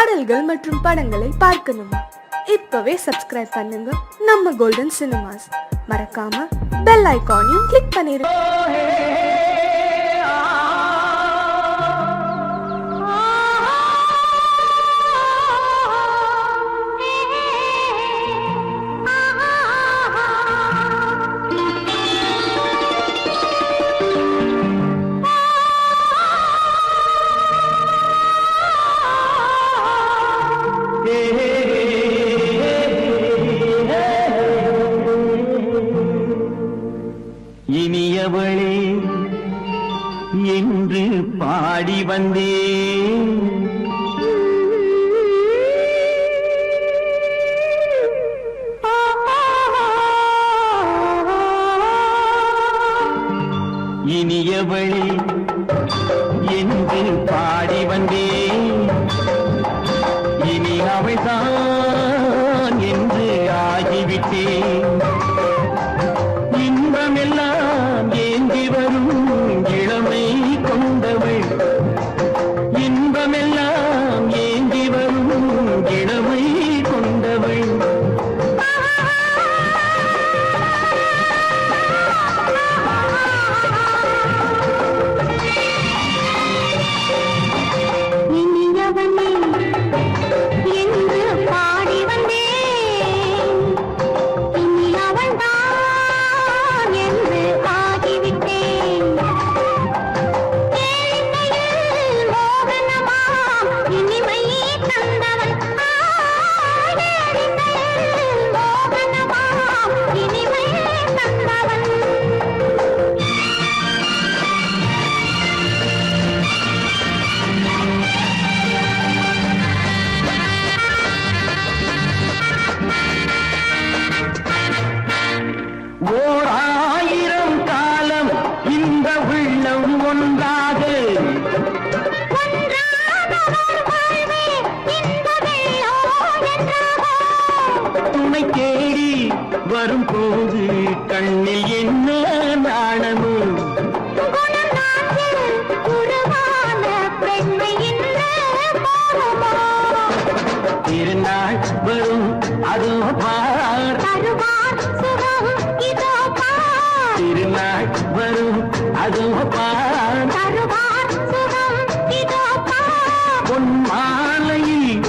பாடல்கள் மற்றும் படங்களை பார்க்கணுமா? இப்பவே சப்ஸ்கிரைப் பண்ணுங்க நம்ம கோல்டன் சினிமாஸ். மறக்காம பெல் ஐகானையும் கிளிக் பண்ணிருங்க. இனியவளே என்று பாடி வந்தேன். இனியவளே என்று பாடி வந்தேன். இனி அவள்தான் என்று ஆகிவிட்டேன். இன்பமெல்லாம் ஏந்தி வரும் இளமை கொண்டவள். இன்பமெல்லாம் ஏந்தி வரும் இளமை கொண்டவள். ஓர் ஆயிரம் காலம் இந்த உள்ளம் ஒன்றாக துணை தேடி வரும்போது கண்ணில் என்ன நாணமோ? திருநாள் வரும் அதோ பார். திருநாள் வரும் அதோ பார். பொன் மாலையில்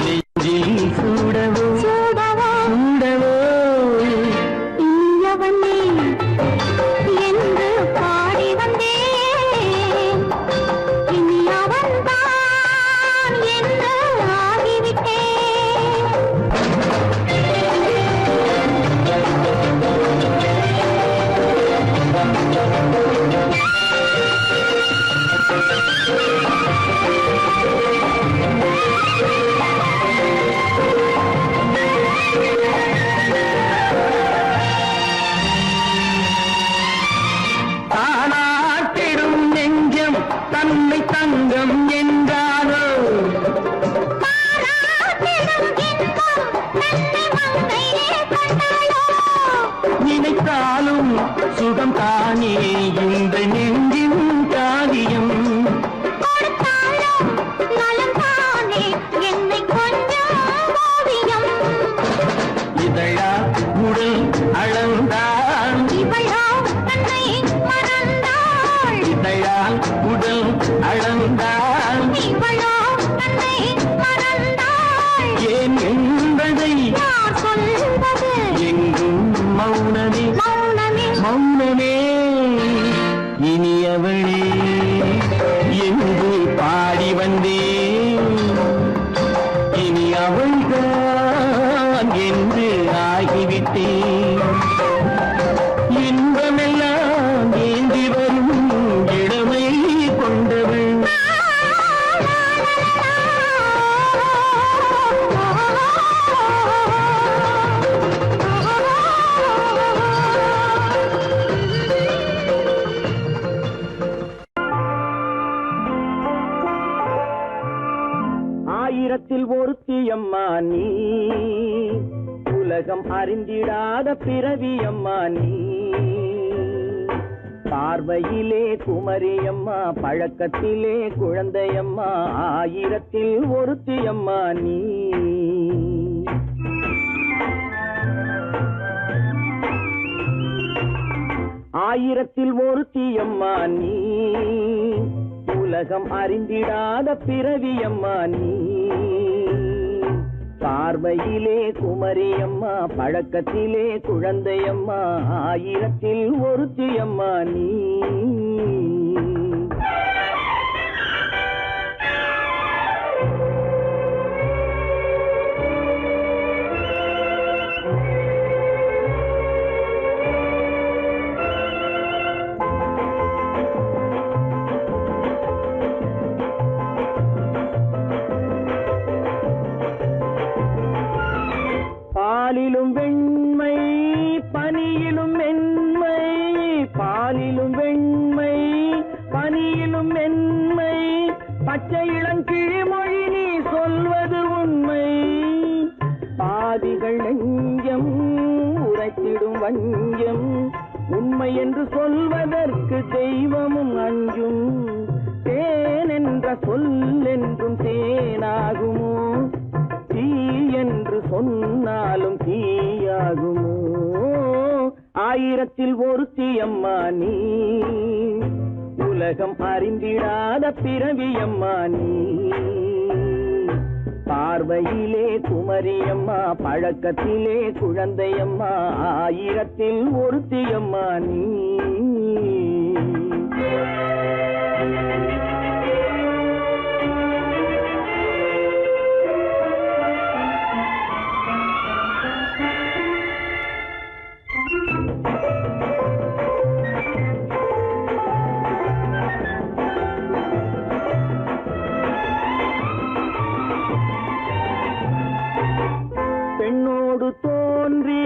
நெஞ்சில் சூடவோ சூடவோ. என்று பாடி வந்தேன். இனி அவன்தான் என்று ஆகிவிட்டேன். தானாட்டிடும் நெஞ்சம் தன்னை தங்கம் என்றாரோ? நினைத்தாலும் சுகம் தானே இந்த நெஞ்சின் காரியம். இதழா உடல் அளந்தான். இதழால் உடல் அளந்தான். ஏன் என்பதை எங்கும் மௌனமே மௌனமே. இனியவளே என்று பாடி வந்தேன். இனி அவள்தான் என்று ஆகிவிட்டேன். இன்பமெல்லாம் ஏந்தி வரும் இளமை கொண்டவள். ஆயிரத்தில் ஒருத்தியம்மா நீ, உலகம் அறிந்திடாத பிறவியம்மா நீ. பார்வையிலே குமரியம்மா, பழக்கத்திலே குழந்தையம்மா, ஆயிரத்தில் ஒருத்தியம்மா நீ. ஆயிரத்தில் ஒருத்தியம்மா நீ, உலகம் அறிந்திடாத பிறவியம்மா நீ. பார்வையிலே குமரியம்மா, பழக்கத்திலே குழந்தையம்மா, ஆயிரத்தில் ஒருத்தியம்மா நீ. பாலிலும் வெண்மை, பனியிலும் மென்மை, பாலிலும் வெண்மை, பனியிலும் மென்மை, பச்சை இளங்கிழிமொழி நீ சொல்வது உண்மை. பாதிகள் நெஞ்சம் உரைத்திடும் வஞ்சம், உண்மை என்று சொல்வதற்கு தெய்வமும் அஞ்சும். தேன் என்ற சொல் என்றும் தேனாகுமோ, தீ என்று சொன்னாலும் தீயாகுமோ. ஆயிரத்தில் ஒருத்தியம்மா நீ, உலகம் அறிந்திடாத பிறவியம்மா நீ. பார்வையிலே குமரியம்மா, பழக்கத்திலே குழந்தையம்மா, ஆயிரத்தில் ஒருத்தியம்மா நீ. பெண்ணோடு தோன்றி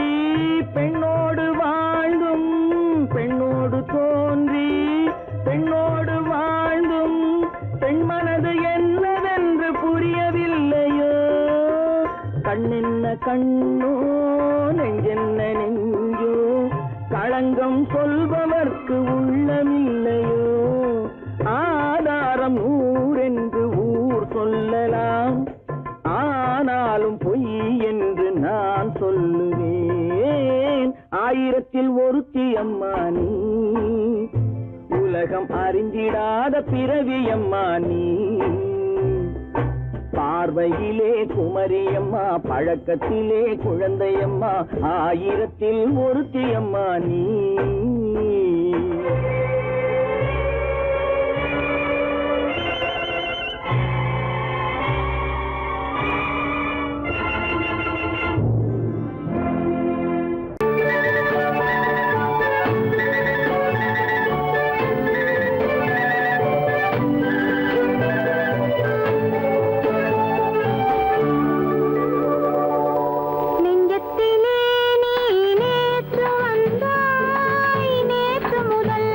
பெண்ணோடு வாழ்ந்தும், பெண்ணோடு தோன்றி பெண்ணோடு வாழ்ந்தும், பெண் மனது என்னவென்று புரியவில்லையோ. கண்ணென்ன கண்ணோ, நெஞ்சென்ன நெஞ்சோ, களங்கம் சொல்பவர்க்கு உள்ளமில்லையோ. ஆதாரம் ஊரென்று ஊர் சொல்லலாம், ஆனாலும் பொய் என்று நான் சொல்லுவேன். ஆயிரத்தில் ஒருத்தியம்மா நீ, உலகம் அறிந்திடாத பிறவியம்மா நீ. பார்வையிலே குமரியம்மா, பழக்கத்திலே குழந்தையம்மா, ஆயிரத்தில் ஒருத்தியம்மா நீ. நெஞ்சத்திலே நீ நேற்று வந்தாய், நேற்று முதல்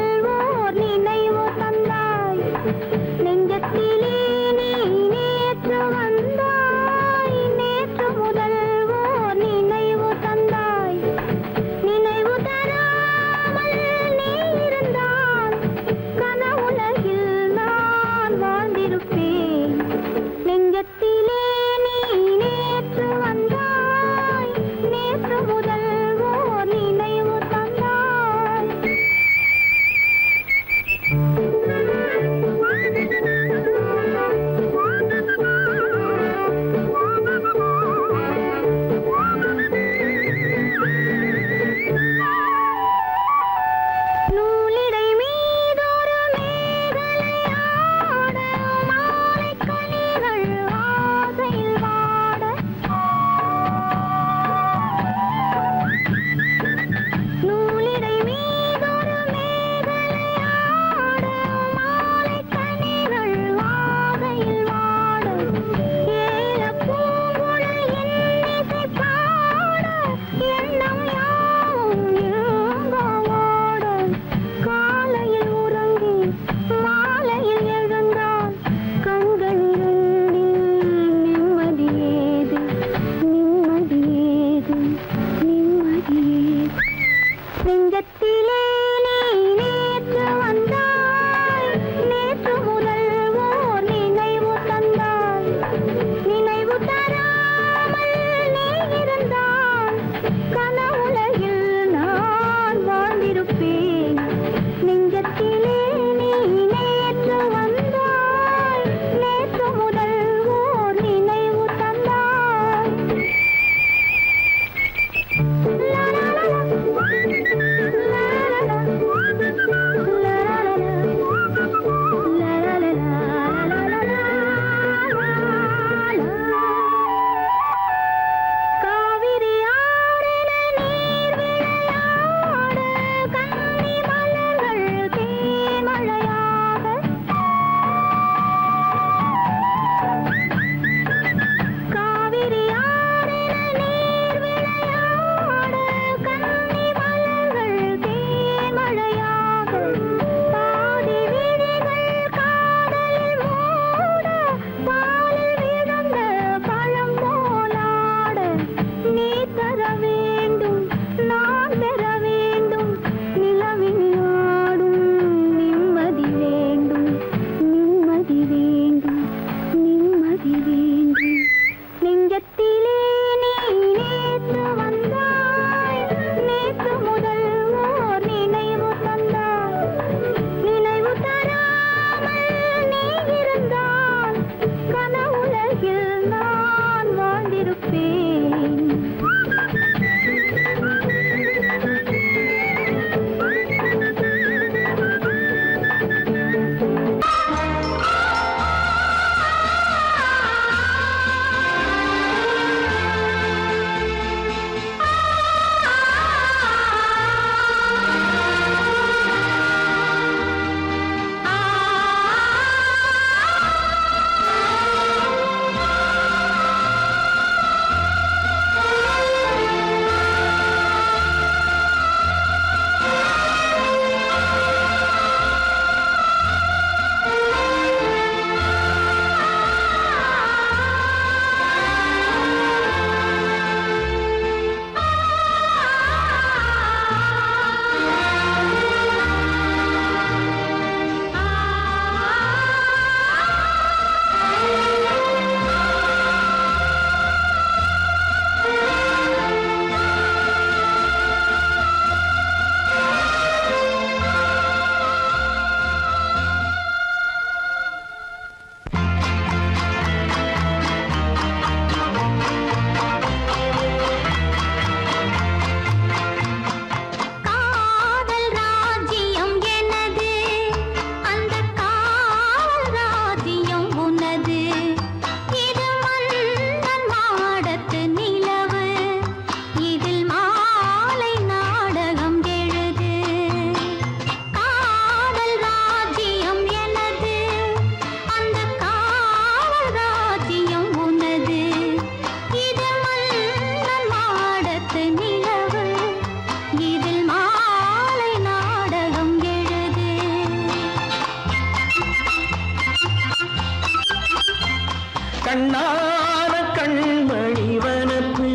கண்ணான கண்மணி வனப்பு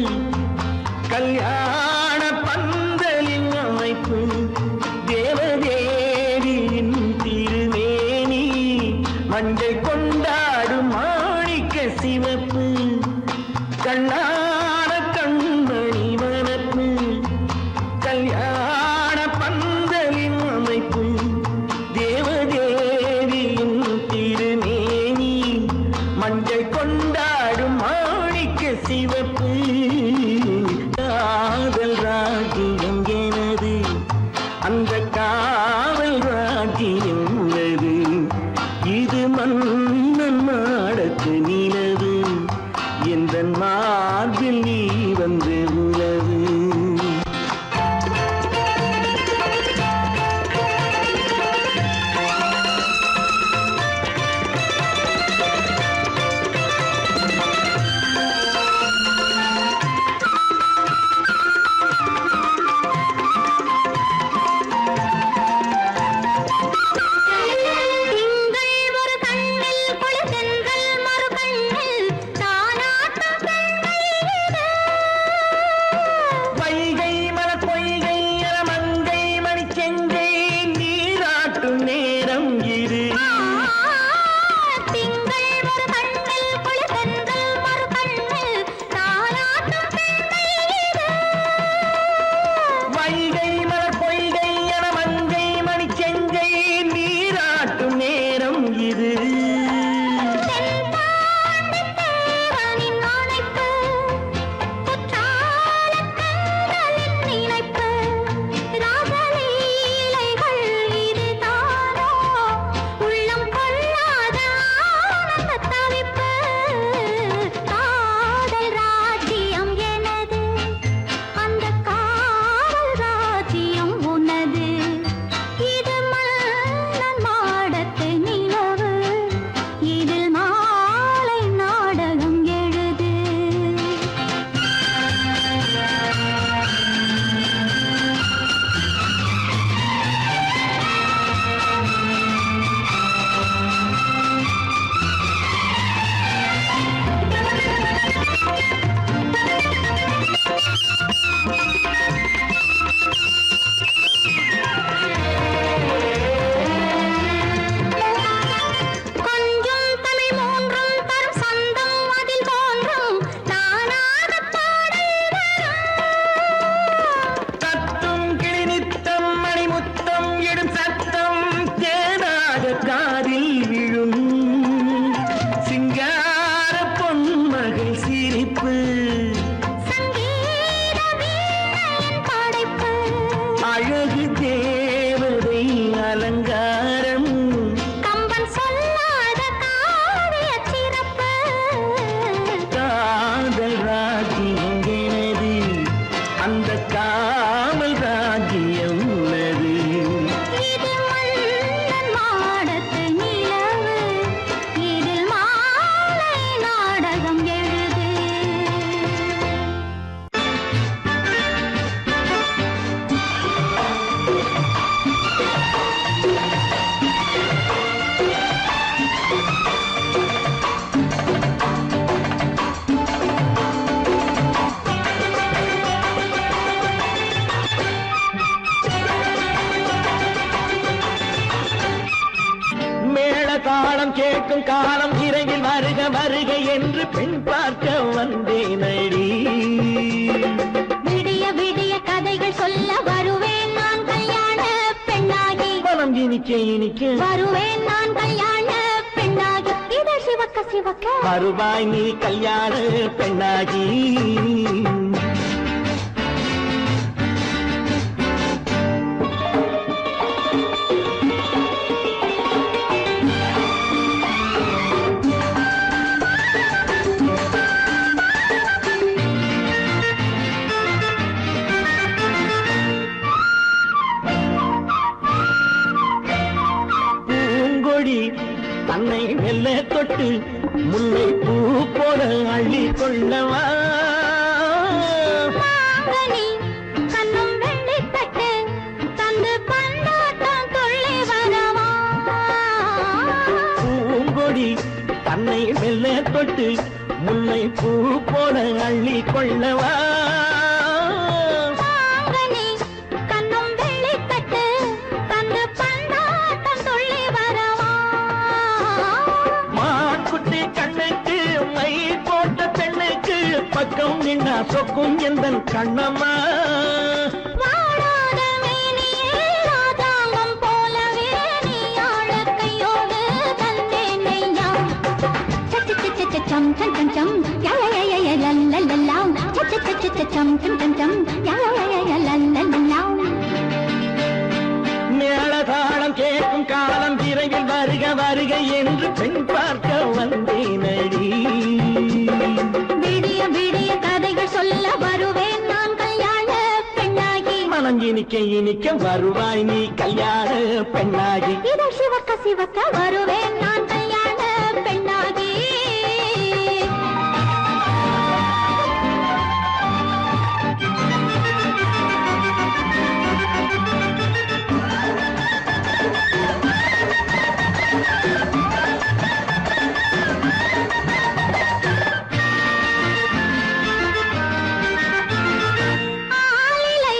கல்யாண பந்தலின் அமைப்பு தேவதேவியின் திருமேனி மஞ்சள் கொண்டாடும் மாணிக்க சிவப்பு கண்ணான கண்மணி வனப்பு கல்யாண பந்தலின் அமைப்பு தேவதேவியின் திருமேனி மஞ்சள் கொண்டாடும் மாணிக்க சிவப்பு காதல் ராஜ்யம் எனது அந்த காவல் ராஜ்யம் உள்ளது இது மன்னன் மாடத்து நிலவு எந்த மார்பில் நீ வந்து உலவு திங்கள் ஒரு கண்ணில் குளிர்தென்றல் மறு கண்ணில் தாலாட்டும் பெண்மையிலே. வைகை மல பொய்கை மங்கை மணி செங்கை நீராட்டும் நேரம் இது திங்கள் ஒரு கண்ணில் குளிர்தென்றல் மறு கண்ணில் தாலாட்டும் பெண்மையிலே. வைகை மல பொய்கை மங்கை மணி செங்கை நீராட்டும் நேரம் இது தென்பாண்டித் தேவனின் ஆணைப்பு, குற்றாலக் கண்களின் நினைப்பு, ராசலீலைகள் இதுதானோ, உள்ளம் கொள்ளாத ஆனந்தத் தவிப்பு. காதல் ராஜ்யம் எனது, அந்தக் காவல் ராஜ்யம் உனது. இது மன்னன் மாடத்து நிலவு, இதில் மாலை நாடகம் எழுது. கொஞ்சம் தமிழ் மூன்றும் தரும் சந்தம் அதில் தோன்றும் தானாகப் பாடல் வரும். தத்தும் கிளி நித்தம் மணிமுத்தம் எடும் சத்தம் தேனாக காதில் விழும் சிங்கார பொன்மகள் சிரிப்பு சங்கீத வீணையின் படைப்பு, அழகு தேவதை அலங்காரம் கம்பன் சொல்லாத காவியச் சிறப்பு. காதல் ராஜ்யம் எனது அந்த காவல் ராஜ்யம் உள்ளது இது மன்னன் மாடத்து நிலவு, இதில் மாலை நாடகம் எழுது. மேள தாளம் கேட்கும் காலம் இறையில் வருக வருக என்று பெண் பார்க்க வந்தேனடி விடிய விடிய கதைகள் சொல்ல வருவேன் நான் கல்யாண பெண்ணாகி. மனம் இனிக்க இனிக்க வருவேன் நான் கல்யாண பெண்ணாகி. இதழ் சிவக்க சிவக்க வருவாய் நீ கல்யாண பெண்ணாகி பூங்கொடி தன்னை மெல்ல தொட்டு முல்லை பூ போல அள்ளி கொள்ளவா மாங்கனி கண்ணும் வெள்ளித்தட்டு தந்து பந்தாட்டம் துள்ளி வரவா. பூங்கொடி தன்னை மெல்ல தொட்டு வந்து முல்லை பூ போல அள்ளி கொள்ளவா மாங்கனி கண்ணும் வெள்ளிக்கட்டு தந்து பந்தாட்டம் துள்ளி வரவா மான்குட்டி கண்ணுக்கு மை போட்ட பெண்ணுக்கு பக்கம் நின்னா சொக்கும் எந்தன் கண்ணம்மா வாடாத மேனியே ராதாங்கம் போலவே நீ ஆழ கையோடு தந்தேன் நெய்யா சம் சம் சம் சம் யா யா யா யா லல்லல்லா சம் சம் சம் யா யா யா லல்லல்லா மேளதாளம் கேட்கும் காலம் விரைவில் வருக வருக என்று பெண் பார்க்க வந்தேனடி விடிய விடிய கதைகள் சொல்ல வருவேன் நான் கல்யாண பெண்ணாகி மனம் இனிக்க இனிக்க வருவாய் நீ கல்யாண பெண்ணாகி இதோ சிவக்க சிவக்க வருவேன் நான் கல்யாண பெண்ணாகி ஆலிலை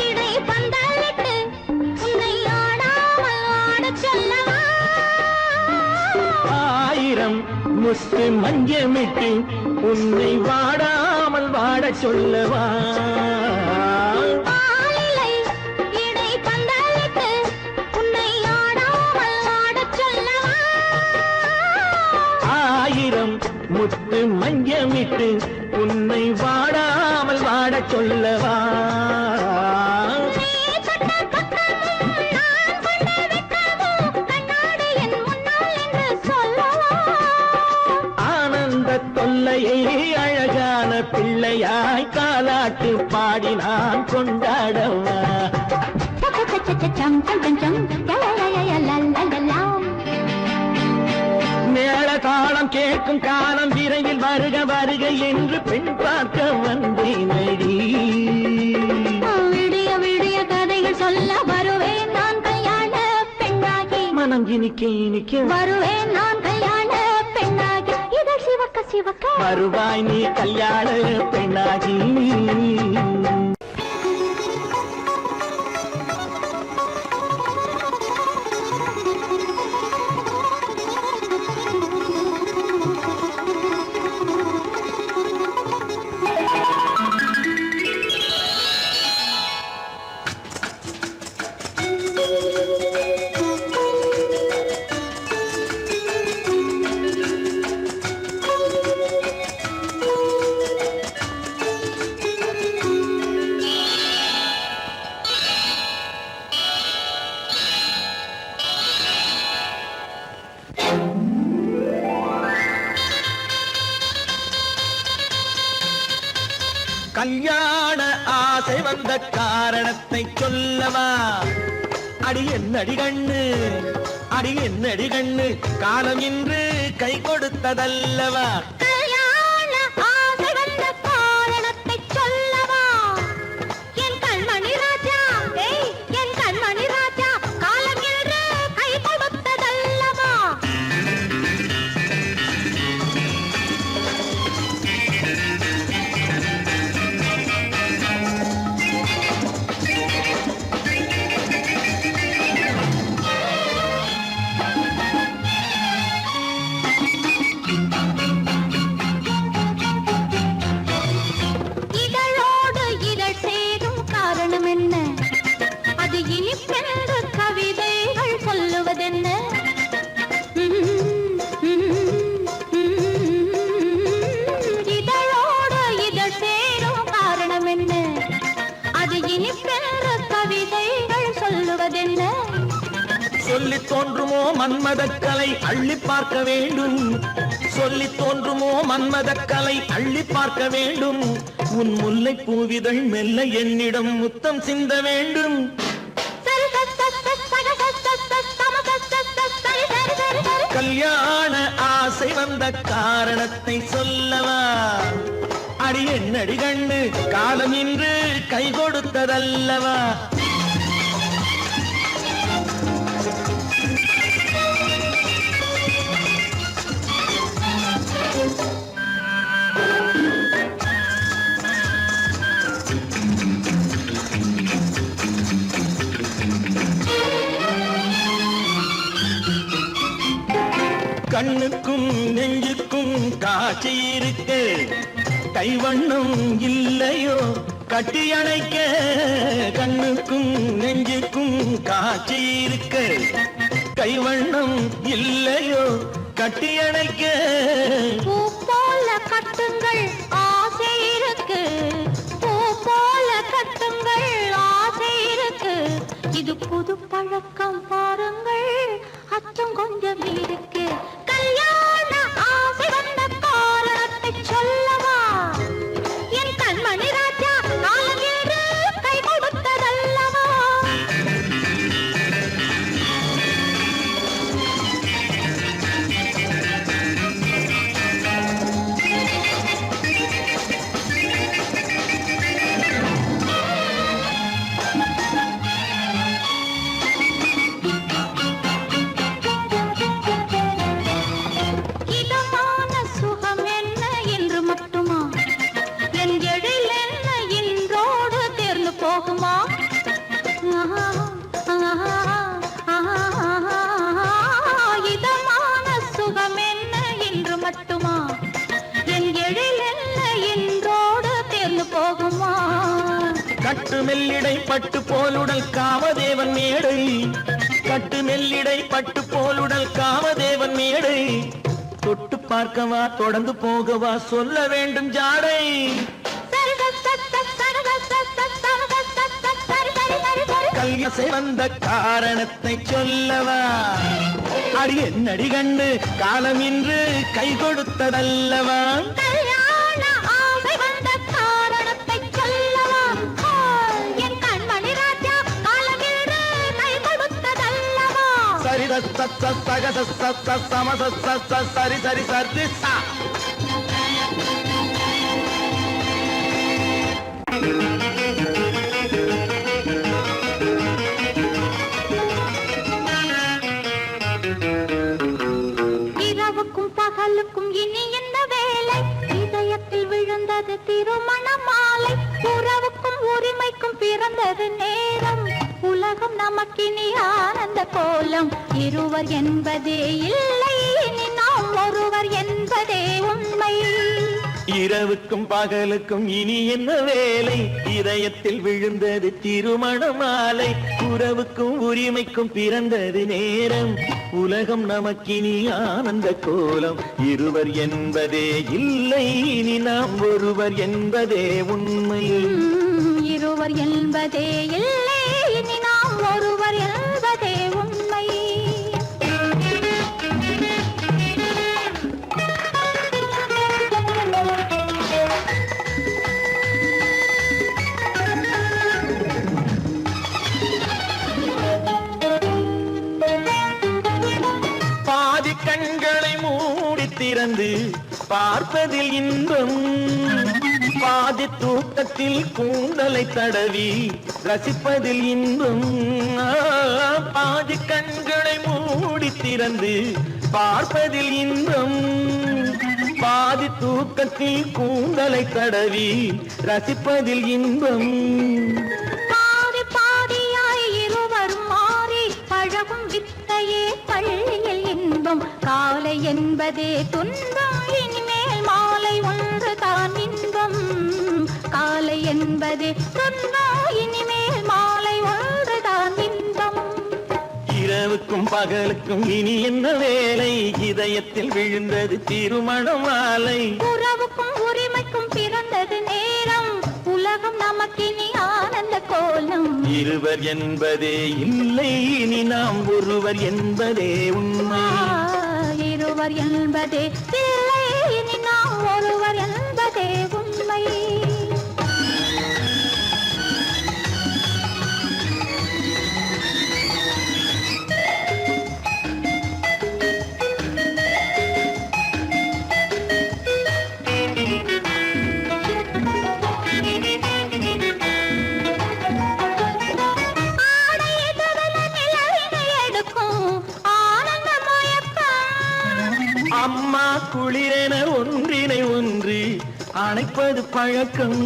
இடை பந்தலிட்டு உன்னை ஆடாமல் ஆடச் சொல்லவா ஆயிரம் முத்து மஞ்சமிட்டு உன்னை வாடாமல் வாடச் சொல்லவா ஆலிலை இடை பந்தலிட்டு உன்னை ஆடாமல் ஆடச் சொல்லவா ஆயிரம் முத்து மஞ்சமிட்டு உன்னை வாடாமல் வாடச் சொல்லவா நீ தொட்ட பக்கமும் நான் கொண்ட வெட்கமும் கண்ணாடி என் முன்னால் என்று சொல்லவா ஆனந்த தொல்லையை அழகான பிள்ளையாய் காலாட்டு பாடி நான் கொண்டாடவா சம் சம் சம் யா யா யா லல்லல்லா மேள தாளம் கேட்கும் காலம் விரைவில் வருக வருக என்று பெண் பார்க்க வந்தேனடி விடிய விடிய கதைகள் சொல்ல வருவேன் நான் கல்யாண பெண்ணாகி மனம் இனிக்க இனிக்க வருவேன் நான் கல்யாண பெண்ணாகி இதழ் சிவக்க சிவக்க வருவாய் நீ கல்யாண பெண்ணாகி கல்யாண ஆசை வந்த காரணத்தை சொல்லவா அடி என்னடி கண்ணு அடி என்னடி கண்ணு காலம் இன்று கை கொடுத்ததல்லவா கல்யாண ஆசை வந்த காரணத்தை சொல்லவா என் கண்மணி ராஜா என் கண்மணி ராஜா காலம் என்று கை கொடுத்ததல்லவா இதழோடு இதழ் சேரும் காரணம் என்ன அது இனிப்பென்று கவிதைகள் சொல்லுவதென்ன இதழோடு இதழ் சேரும் காரணம் என்ன அது இனிப்பென்று கவிதைகள் சொல்லுவதென்ன சொல்லித் தோன்றுமோ மன்மதக்கலை அள்ளி பார்க்க வேண்டும் சொல்லித் தோன்றுமோ மன்மதக்கலை அள்ளி பார்க்க வேண்டும் உன் முல்லை பூவிதழ் மெல்ல என்னிடம் முத்தம் சிந்த வேண்டும் கல்யாண ஆசை வந்த காரணத்தை சொல்லவா அடி என்னடி கண்ணு காலம் இன்று கை கொடுத்ததல்லவா கண்ணுக்கும் நெஞ்சுக்கும் காட்சி இருக்கு கைவண்ணம் இல்லையோ கட்டி அணைக்க கண்ணுக்கும் நெஞ்சுக்கும் காட்சி இருக்கு கைவண்ணம் இல்லையோ கட்டி அணைக்க பூ போல கட்டுங்கள் ஆசை இருக்கு பூ போல கட்டுங்கள் ஆசை இருக்கு இது புது பழக்கம் பாருங்கள் அச்சம் கொஞ்சம் இருக்கு கல்யாண ஆசை வந்த காரணத்தை சொல்லவா என் கண்மணி ராஜா நாளங்கேறு கை கொடுத்ததல்லவா இதமான சுகம் என்ன என்று மட்டுமா என் எழில் என்ன இன்றோடு தேர்ந்து போகுமா இதமான சுகம் என்ன என்று மட்டுமா என் எழில் என்ன இன்றோடு தேர்ந்து போகுமா கட்டு மெல்லிடை பட்டு போலுடல் காமதேவன் மேடை கட்டு மெல்லிடை பட்டு போலுடல் காமதேவன் மேடை தொட்டு பார்க்கவா தொடர்ந்து போகவா சொல்ல வேண்டும் ஜாடை கல்யாசை வந்த காரணத்தை சொல்லவா அடி என்னடி கண்டு காலம் இன்று கை கொடுத்ததல்லவா கல்யாண ஆசை வந்த காரணத்தை சொல்லவா என் கண்மணி ராஜா காலமில்லை கை கொடுத்ததல்லவா சரி சக சம சரி சரி சரி சா இரவுக்கும் பகலுக்கும் இனி என்ன வேலை இதயத்தில் விழுந்தது திருமண மாலை உறவுக்கும் உரிமைக்கும் பிறந்தது நேரம் உலகம் நமக்கினி ஆனந்த கோலம் இருவர் என்பதே இல்லை இனி நாம் ஒருவர் என்பதே உண்மை இரவுக்கும் பகலுக்கும் இனி என்ன வேலை இதயத்தில் விழுந்தது திருமண மாலை உறவுக்கும் உரிமைக்கும் பிறந்தது நேரம் உலகம் நமக்கினி ஆனந்த கோலம் இருவர் என்பதே இல்லை இனி நாம் ஒருவர் என்பதே உண்மை இருவர் என்பதே இல்லை இனி நாம் ஒருவர் என்பதே உண்மை பாதி கண்களை மூடி திறந்து பார்ப்பதில் இன்பம் பாதி தூக்கத்தில் கூந்தலை தடவி ரசிப்பதில் இன்பம் பாதி கண்களை மூடி திறந்து பார்ப்பதில் இன்பம் பாதி தூக்கத்தில் கூந்தலை தடவி ரசிப்பதில் இன்பம் பாதி பாதியாய் இருவரும் மாறி பழகும் வித்தையே பள்ளியில் இன்பம் காலை என்பதே துன்பம் இனிமேல் மாலை ஒன்று தான் இன்பம் காலை என்பதே துன்பம் இனிமேல் மாலை ஒன்று தான் இன்பம் இரவுக்கும் பகலுக்கும் இனி என்ன வேலை இதயத்தில் விழுந்தது திருமண மாலை உறவுக்கும் உரிமைக்கும் பிறந்தது நேரம் உலகம் நமக்கினி ஆனந்த கோலம் இருவர் என்பதே இல்லை இனி நாம் ஒருவர் என்பதே உண்மை இருவர் என்பதே இல்லை இனி நாம் ஒருவர் என்பதே உண்மை அம்மா குளிரென ஒன்றினை ஒன்று அணைப்பது பழக்கம்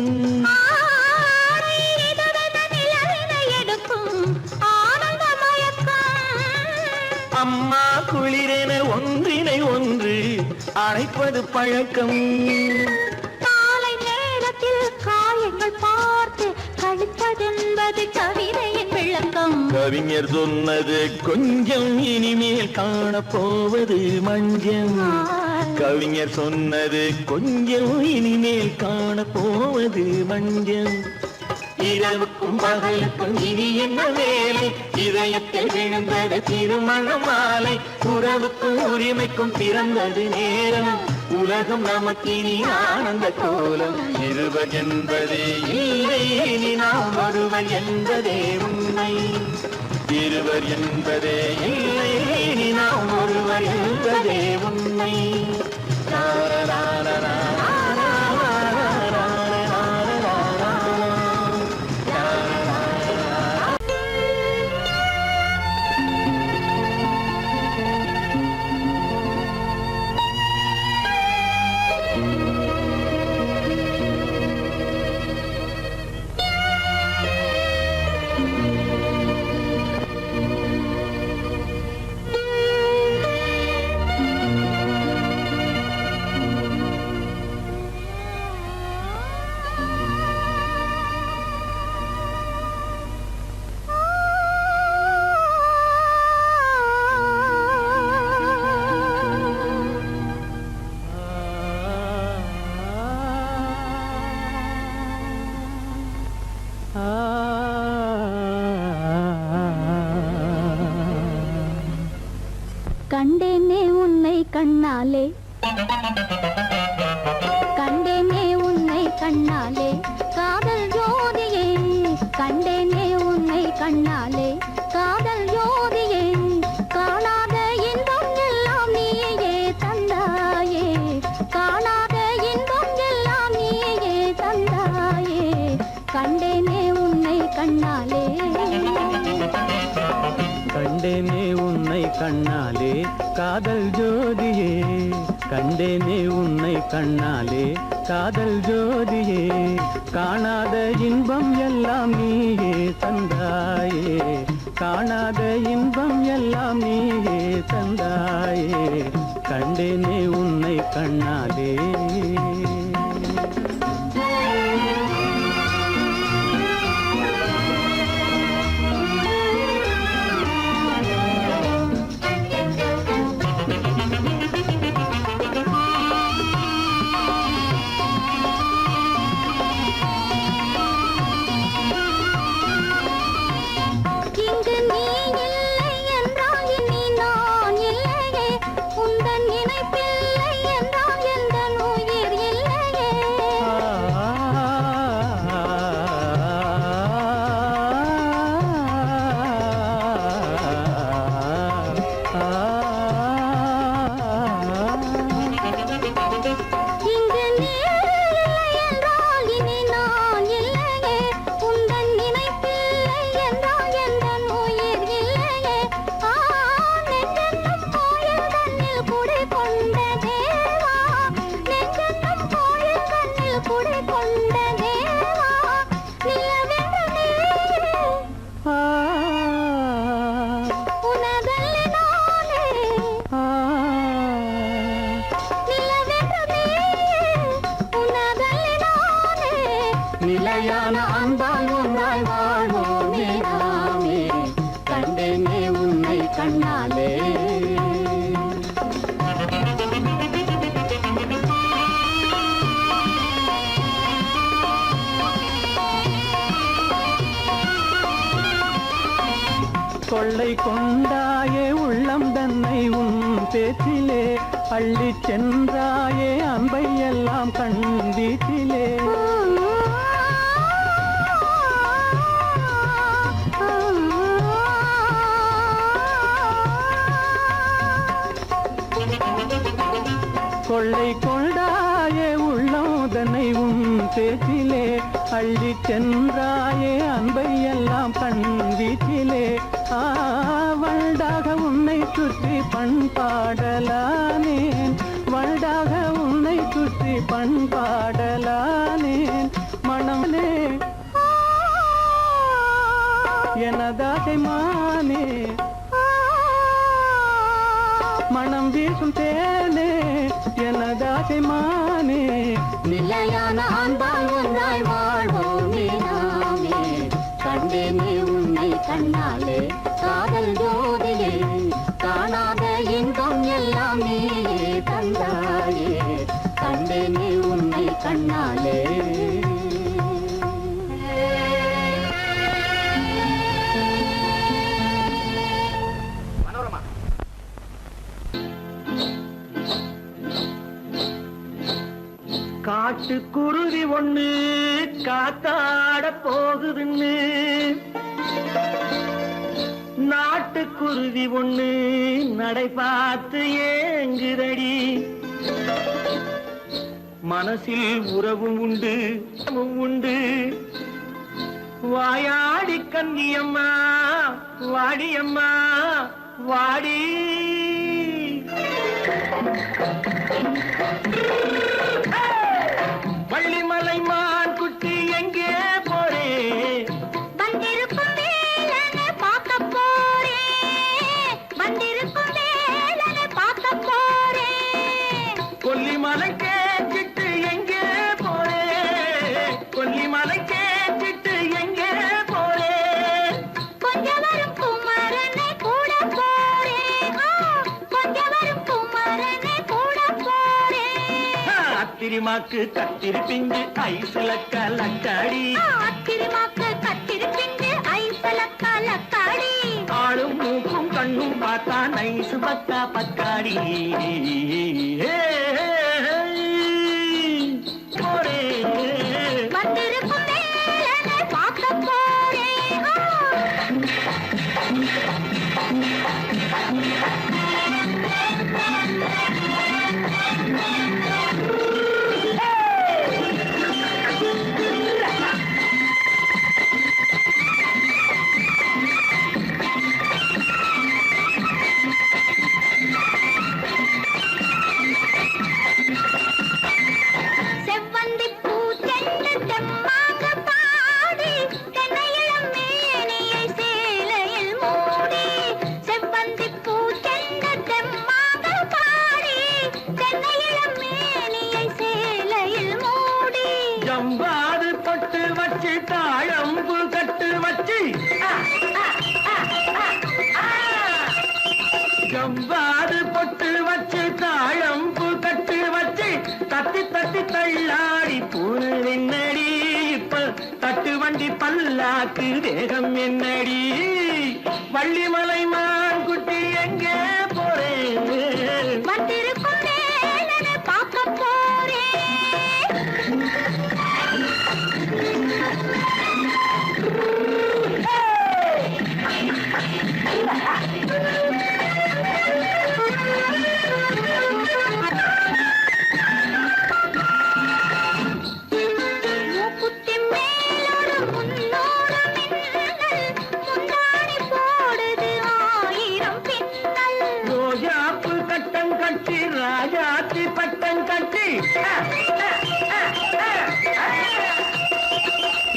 அம்மா குளிரென ஒன்றினை ஒன்று அழைப்பது பழக்கம். காலை நேரத்தில் காயங்கள் பார்த்து கழிப்பதென்பது கவிதையின் விளக்கம். கவிஞர் சொன்னது கொஞ்சம், இனிமேல் காணப்போவது மஞ்சம். கவிஞர் சொன்னது கொஞ்சம், இனிமேல் காணப்போவது மஞ்சம். இரவுக்கும் பகலுக்கும் இனி என்ன வேலை, இதயத்தில் விழுந்தது திருமண மாலை. உறவுக்கும் உரிமைக்கும் பிறந்தது நேரம், உலகம் நமக்கினி ஆனந்த கோலம். இருவர் என்பதே இல்லை, இனி நாம் ஒருவர் என்பதே உண்மை. இருவர் என்பதே இல்லை, இனி நாம் ஒருவர் என்பதே உண்மை. கண்டேனே உன்னை கண்ணாலே, கண்டேனே உன்னை கண்ணாலே, காதல் ஜோதியே. கண்டேனே உன்னை கண்ணாலே, காதல் ஜோதியே. காணாத இன்பம் எல்லாம் நீயே தந்தாயே, காணாத இன்பம் எல்லாம் நீயே தந்தாயே. கண்டேனே உன்னை கண்ணாலே, கண்டேனே உன்னை கண்ணாலே, காதல் ஜோதியே. கண்டேனே உன்னை கண்ணாலே, காதல் ஜோதியே. காணாத இன்பம் எல்லாம் நீயே தந்தாயே, காணாத இன்பம் எல்லாம் நீயே தந்தாயே. கண்டேனே உன்னை கண்ணாலே. இங்கு நீ இல்லை என்றால் இனி நான் இல்லையே, உந்தன் நினைப்பில்லை என்றால் எந்த உயிர் இல்லையே. இங்கு நீ இல்லை என்றால் இனி நான் இல்லையே, உந்தன் நினைப்பில்லை என்றால் எந்த உயிர் இல்லையே. நெஞ்சென்னும் கோயில் தன்னில் குடி கொண்ட தேவா, நெஞ்சென்னும் கோயில் தன்னில் குடி கொண்ட தேவா. நிலவென்று நீயே, உனதல்லி நானே. நிலவென்று நீயே, உனதல்லி நானே. நிலையான அன்பால் ஒன்றாய் வாழ்வோமே நாமே. கண்டேனே உன்னை கண்ணாலே. கொள்ளை கொண்டாயே உள்ளம் தன்னை உன் பேச்சிலே, அள்ளிச் சென்றாயே அன்பை எல்லாம் கண் வீட்டிலே. கொள்ளை கொண்டாயே உள்ளம் தன்னை உன் பேச்சிலே, அள்ளிச் சென்றாயே அன்பை எல்லாம் கண் வீட்டிலே. வண்டாக உன்னை சுற்றி பண்பாடலானேன், வண்டாக உன்னை சுற்றி பண்பாடலானேன். மனமே எனதாகை மானே, மனம் வீசும் தேனே எனதாசை மானே நிலையான அன்பால் ஒன்றாய் வாழ்வோமே நாமே கண்டேனே உன்னை கண்ணாலே காதல் ஜோதியே காணாத இன்பம் எல்லாம் நீயே தந்தாயே கண்டேனே உன்னை கண்ணாலே காட்டுக்குருவி ஒண்ணு காத்தாட போகுதுன்னு நாட்டுக்குருவி ஒண்ணு நடை பார்த்து ஏங்குதடி மனசில் உறவும் உண்டு உண்டு வாயாடி கன்னியம்மா வாடியம்மா வாடி வள்ளிமலை மான் குட்டி எங்கே போறே வந்திருக்கும் வேலனை பார்க்க போறேன் வந்திருக்கும் வேலனை பார்க்க போறேன் கொல்லிமலை கேட்டுட்டு எங்கே போறே கொல்லிமலை கேட்டுட்டு எங்கே போறே கொஞ்சம் வரும் குமரனை கூட போறேன் கொஞ்சம் வரும் குமரனை கூட போறேன் அத்திரிமாக்கு கத்திரி பிஞ்சு ஐசுல கலக்காடி அத்திரிமாக்கு கத்திரி பிஞ்சு ஐசல கலக்காடி ஆளும் மூக்கும் கண்ணும் பார்த்தா நைசு பக்கா பக்காடி போரே வந்திருக்கும் வேலனை பார்க்க போறேன் செவ்வந்தி பூச்செண்டு தெம்மாக பாடி தென்னையிளம் மேனியை சேலையில் மூடி செவ்வந்தி பூச்செண்டு தெம்மாக பாடி தென்னையிளம் மேனியை சேலையில் மூடி ஜம்பாது பொட்டு வச்சு தாழம்பு கட்டு வச்சு ஜம்பாது பொட்டு வச்சு தாழம்பு கட்டு வச்சு தட்டி தட்டி தள்ளாடி பூரு என்னடி இப்ப தட்டு வண்டி பல்லாக்கு வேகம் என்னடி வள்ளிமலை மான் குட்டி எங்கே போறேன் வந்திருக்கும் வேலனை பார்க்க போறேன் மூக்குத்தி மேலோடு முன்னோடு மின்னல் முந்தாணி போடுது ஆயிரம் பின்னல் ரோஜாப்பு கட்டம் கட்டி ராஜாத்தி பட்டம் கட்டி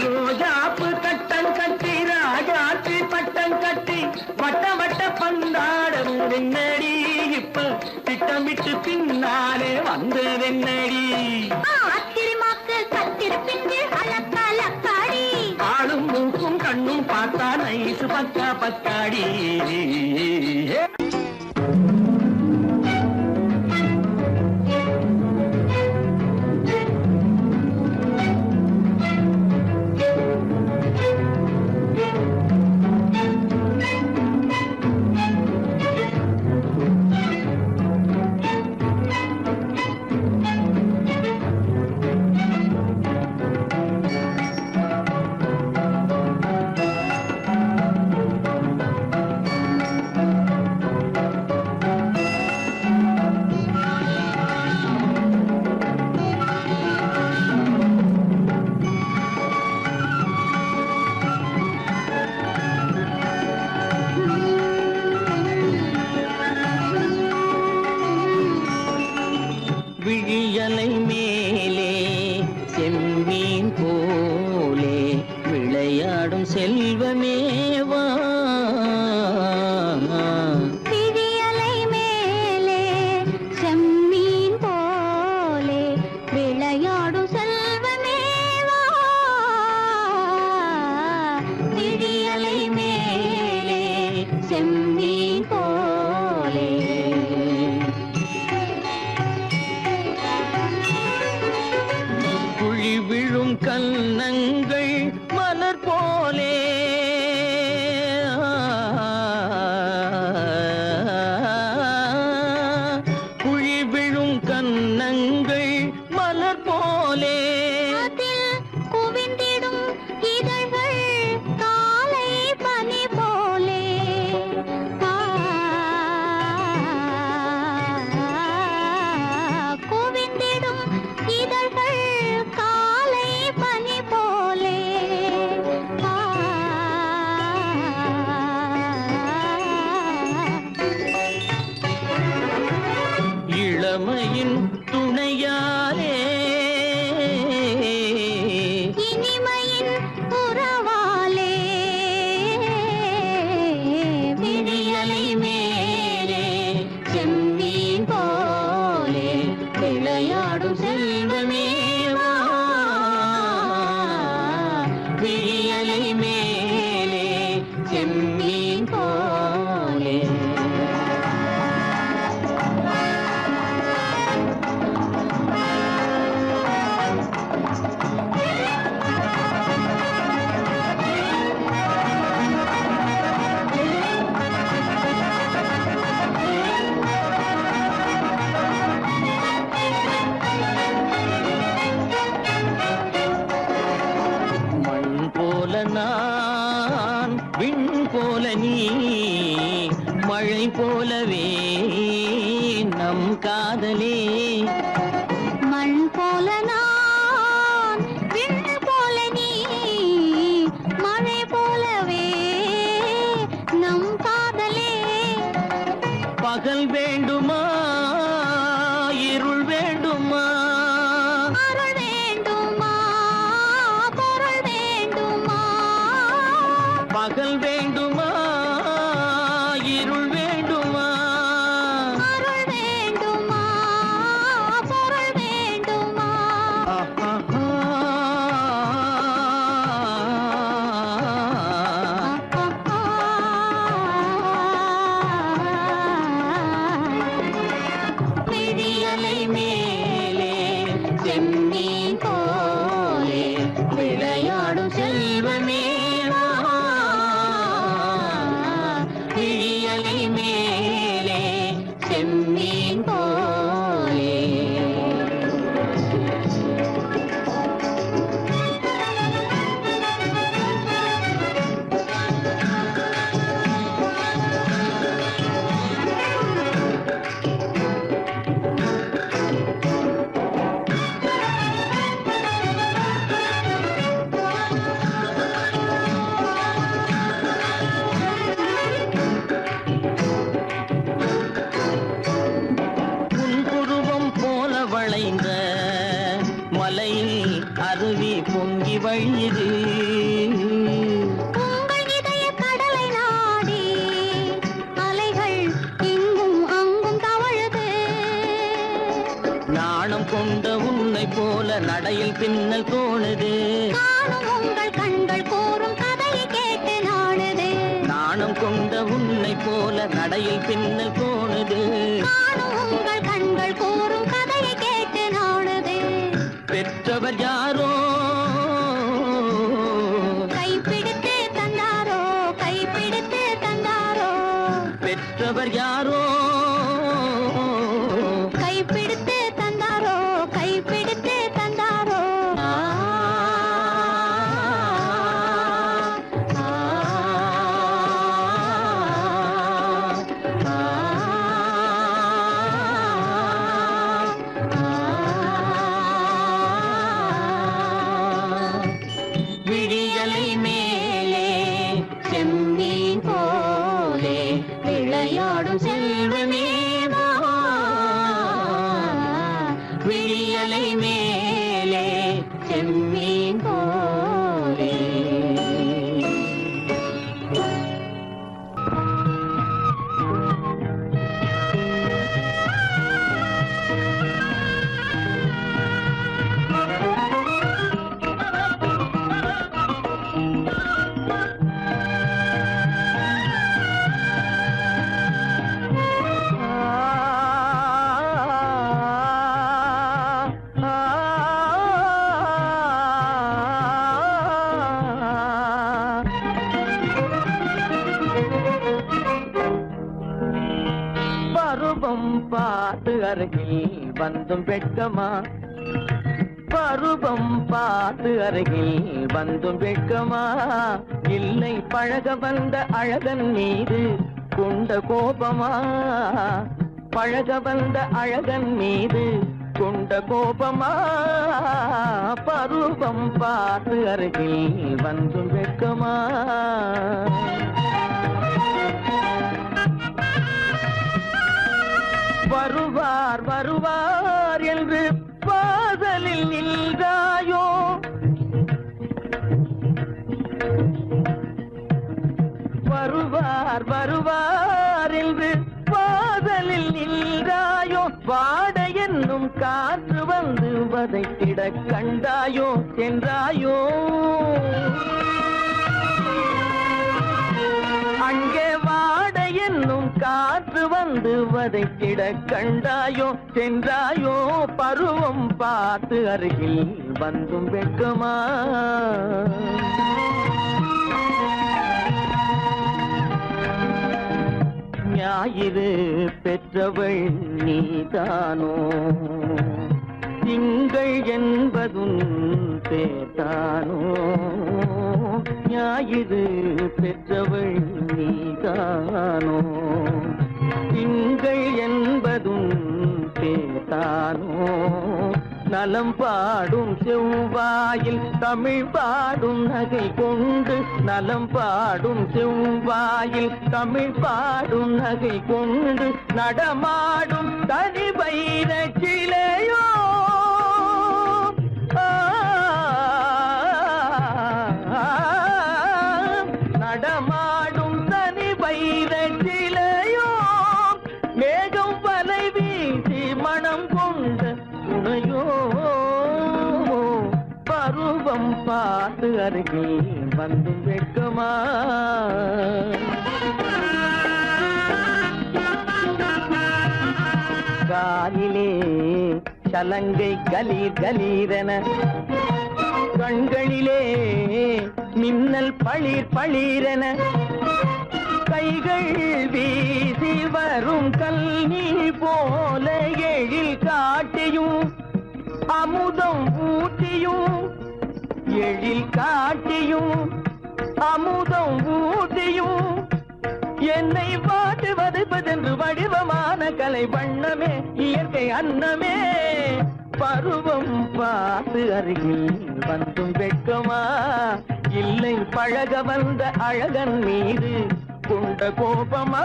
ரோஜாப்பு கட்டம் கட்டி ராஜாத்தி பட்டம் கட்டி வட்ட வட்ட பந்தாடம் வெண்ணடி இப்ப திட்டமிட்டு பின்னாலே வந்ததென்னடி அத்திரிமாக்கு கத்திரி பிஞ்சு அலக்காடி ஆளும் மூக்கும் கண்ணும் பார்த்தா நைசு பக்கா பக்காடி விளையாடும் செல்வமேவா விடியலை மேலே செம்மீன் போலே குழி விழும் கன்னங்கள் மலர் போலே குழி விழும் கன்னங்கள் மலர் போலே அதில் குவிந்திடும் இதழ்கள் காலை பனி போலே குவிந்திடும் இதழ்கள் காலை பனி போலே இளமையின் துணையாலே இனிமையின் உறவாலே விடியலை மேலே செம்மீன் போலே விளையாடும் செல்வமேவா விடியலை மேலே செம்மீன் போலே மண் போல நான் விண் போல நீ மழை போலவே நம் காதலே மண் போல நான் விண் போல நீ மழை போலவே நம் காதலே பகல் வேண்டுமா இருள் வேண்டுமா அருள் வேண்டுமா பொருள் வேண்டுமா பகல் வேண்டுமா இருள் வேண்டுமா அருள் வேண்டுமா பொருள் வேண்டுமா விடியலை மேலே செம்மீன் போலே விளையாடும் செல்வமேவா விடியலை மேலே செம்மீன் போலே புன்புருவம் போல வளைந்த மலையில் அருவி பொங்கி வழியுது உங்கள் இதய கடலை நாடி அலைகள் இங்கும் அங்கும் தவழுது நாணம் கொண்ட உன்னை போல நடையில் பின்னல் தோணுது காணும் உங்கள் கண்கள் கூறும் கதையை கேட்டு நாடுது நாணம் கொண்ட உன்னை போல நடையில் பின்னல் தோணுது காணும் உங்கள் கண்கள் கூறும் கதையை கேட்டு நாடுது பெற்றவர் யாரோ கைப்பிடித்து தந்தாரோ கைப்பிடித்து தந்தாரோ பெற்றவர் யாரோ கைப்பிடித்து தந்தாரோ கைப்பிடித்து தந்தாரோ பார்த்து அருகில் வந்தும் வெட்கமா பருவம் பார்த்து அருகில் வந்தும் வெட்கமா இல்லை பழக வந்த அழகன் மீது கொண்ட கோபமா பழக வந்த அழகன் மீது கொண்ட கோபமா பருவம் பார்த்து அருகில் வந்தும் வெட்கமா வருவார் வருவார் என்று வாசலில் நின்றாயோ வருவார் வருவார் என்று வாசலில் நின்றாயோ வாட என்னும் காற்று வந்து வதைத்திட கண்டாயோ சென்றாயோ அங்கே வாட என்னும் காற்று வந்து வதைத்திட கண்டாயோ சென்றாயோ பருவம் பார்த்து அருகில் வந்தும் வெட்கமா ஞாயிறு பெற்றவள் நீதானோ திங்கள் என்பதும் பேதானோ ஞாயிறு பெற்றவள் நீதானோ திங்கள் என்பதும் பேதானோ நலம் பாடும் செவ்வாயில் தமிழ் பாடும் நகை கொண்டு நலம் பாடும் செவ்வாயில் தமிழ் பாடும் நகை கொண்டு நடமாடும் தனி வைர சிலையோ நடமாடும் தனி வைர சிலையோ மேகம் வலை வீசி மனம் கொண்ட துணையோ பருவம் பார்த்து அருகில் வந்து வெட்கமா காலிலே சலங்கை கலீர் கலீரென கண்களிலே மின்னல் பளிர் பளிரென கைகள் வீசி வரும் கல்வி போல எழில் காட்டியும் அமுதம் ஊட்டியும் எழில் காட்டியும் அமுதம் ஊட்டியும் என்னை பாட்டு வதைப்பதென்று வடிவமான கலை வண்ணமே இயற்கை அன்னமே பருவம் பார்த்து அருகில் வந்தும் வெட்கமா இல்லை பழக வந்த அழகன் மீது கொண்ட கோபமா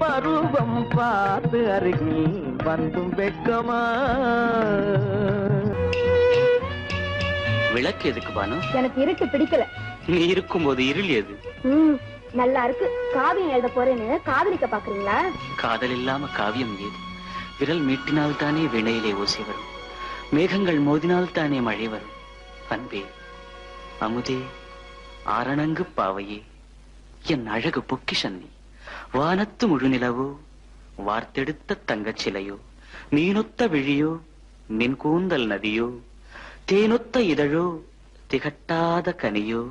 பருவம் பார்த்து அருகில் வந்தும் வெட்கமா விளக்கு எதுக்கு பானு? எனக்கு இருட்டு பிடிக்கல. நீ இருக்கும்போது இருள் எது? நல்லா இருக்கு. காவியம் எழுத போறேன்னு காதலிக்க பாக்குறீங்களா? காதல் இல்லாம காவியம் ஏது? விரல் மீட்டினால் தானே வினையிலே ஓசை வரும், மேகங்கள் மோதினால் தானே மழை வரும். அன்பே அமுதே ஆரணங்கு பாவையே என் அழகு பொக்கிஷன்னி, வானத்து முழுநிலவோ வார்த்தெடுத்த தங்கச் சிலையோ, நீனொத்த விழியோ நின் கூந்தல் நதியோ, தேனொத்த இதழோ திகட்டாத கனியோ,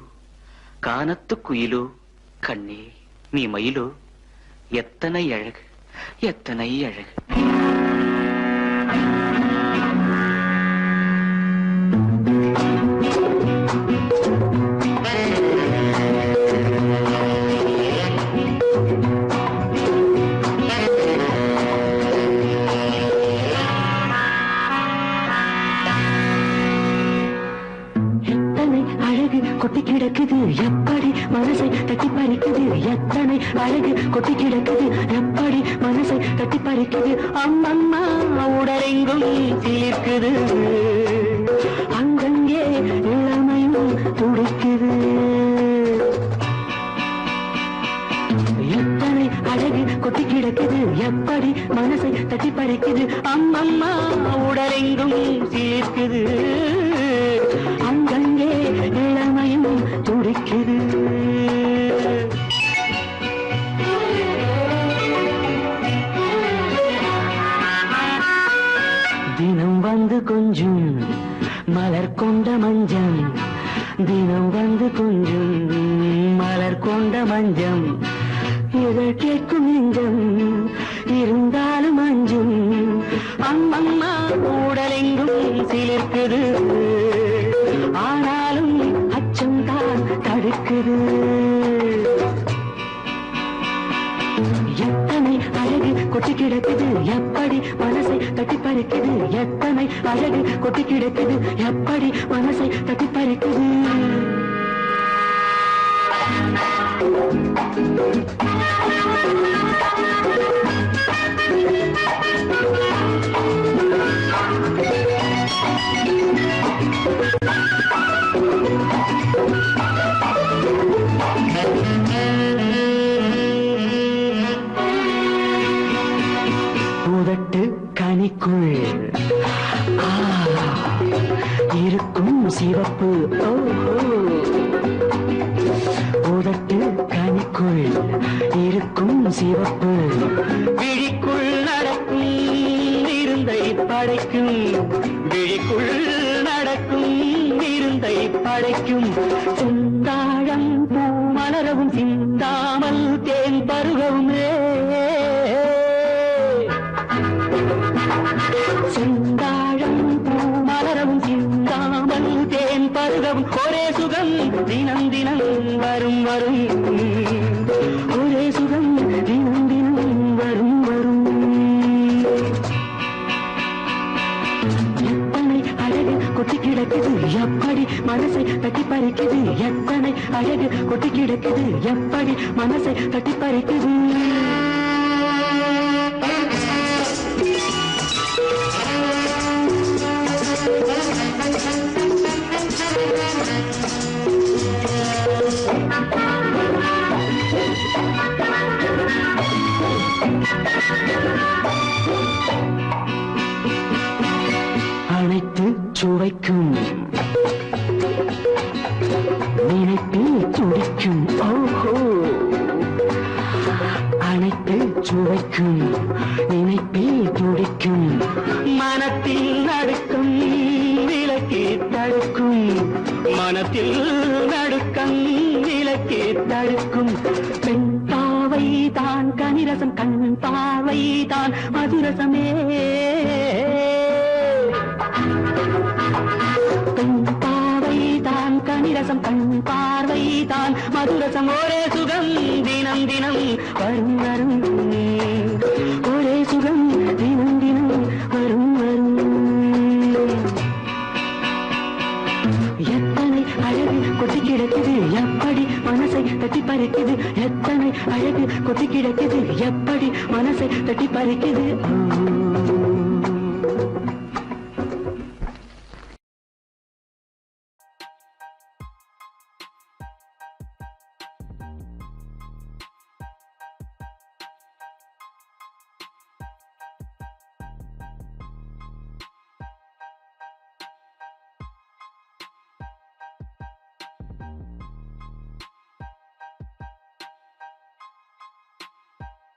கானத்து குயிலோ கண்ணே நீ மயிலோ, எத்தனை அழகு எத்தனை அழகு. கொட்டி கிடக்குது எப்படி மனசை தட்டி பறிக்குது, எத்தனை அழகு கொட்டி கிடக்குது எப்படி மனசை தட்டி பறிக்குது. அம்மம்மா உடலெங்கும் சீர்க்குது, அங்கங்கே இளமையும் துடிக்குது. எத்தனை அழகு கொட்டி கிடக்குது எப்படி மனசை தட்டி பறிக்குது. அம்மம்மா உடலெங்கும் சீர்க்குது, அங்கங்கே இளமையும் துடிக்குது. தினம் வந்து கொஞ்சம் மலர் கொண்ட மஞ்சம், தினம் வந்து கொஞ்சம் மலர் கொண்ட மஞ்சம், இதழ் கேட்கும் நெஞ்சம் இருந்தாலும் அஞ்சும் அம்மம்மா உடலெங்கும் சிலிர்க்குது ஆனாலும் அச்சம்தான் தடுக்குது எத்தனை அழகு கொட்டி கிடக்குது எப்படி மனசை தட்டி பறிக்குது எத்தனை அழகு கொட்டி கிடக்குது எப்படி மனசை தட்டி பறிக்குது உதட்டு கனிக்குள் இருக்கும் சிவப்பு உதட்டு கனிக்குள் இருக்கும் சிவப்பு விழிக்குள் நடக்கும் இருந்தை படைக்கும் விழிக்குள் நடக்கும் இருந்தை படைக்கும் செந்தாழம் பூ மலரவும் சிந்தாமல் தேன் பருகவுமே செந்தாழம் பூ மலரவும் சிந்தாமல் தேன் பருகவும் ஒரே சுகம் தினம் தினம் வரும் வரும் ஒரே சுகம் தினம் தினம் வரும் வரும் எத்தனை அழகு கொட்டி கிடக்குது எப்படி மனசை தட்டி பறிக்குது எத்தனை அழகு கொட்டி கிடக்குது எப்படி மனசை தட்டி பறிக்குது அனைத்து சுவைக்கும் நினைப்பில் துடிக்கும் ஓஹோ அனைத்து சுவைக்கும் நினைப்பில் துடிக்கும் மனத்தில் நடுக்கும் விலக்கி தடுக்கும் மனத்தில் நடுக்கம் விலக்கி தடுக்கும் பெண் பாவை தான் கனிரசம் கண் பாவை தான் மதுரசமே பெண் பாவை தான் கனிரசம் கண் பார்வை தான் மதுரசம் ஒரே சுகம் தினம் தினம் வரும் வரும் ஒரே சுகம் தினம் தினம் வரும் வரும் எத்தனை அழகு கொட்டி கிடக்குது எப்படி மனசை தட்டி பறிக்குது எத்தனை அழகு கொட்டி கிடக்குது எப்படி மனசை தட்டி பறிக்குது